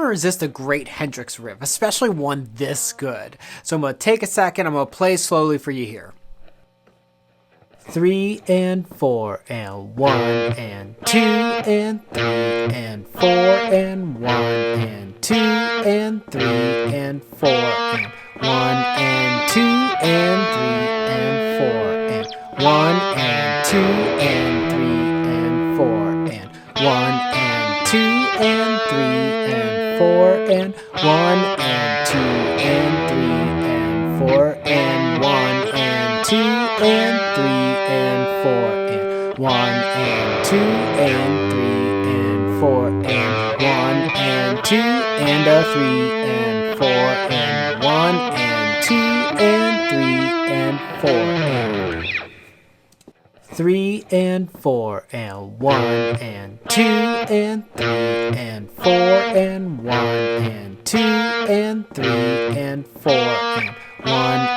resist a great Hendrix riff, especially one this good. So I'm going to take a second, I'm going to play slowly for you here. 3 and 4 and 1 and 2 and 3 and 4 and 1 and 2 and 3 and 4 and 1 and 2 and 3 and 4 and 1 and 2 and 3 and 4 and 1 and 2 and 3 and 4 and 1 and 2 and 3 and 4 and 1 and 2 and 3 and 4 and 1 and 2 and 3 and 4 and 1 and 2 and a 3 and 4 and 1 and 2 and 3 and 4 and 3 and 4 and 1 and 2 and 3 and 4 and 1 and 2 and 3 and 4 and 1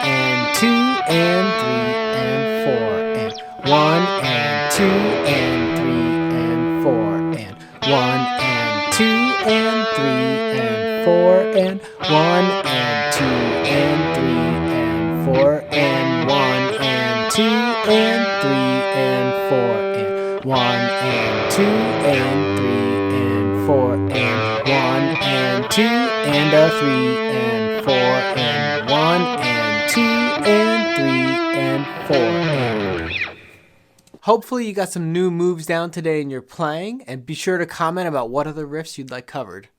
and 2 and 3 and 4 and 1 and 2 and 3 and 4 and 1 and 2 and 3 and 4 and 1 and 2 and 3 and 4 and 1 and 2 and 3 and 4 and 1 and 2 and 3 and 4 and 1 and 2 and a 3 and 4 and 1 and 2 and 3 and 4 and... Hopefully you got some new moves down today in your playing, and be sure to comment about what other riffs you'd like covered.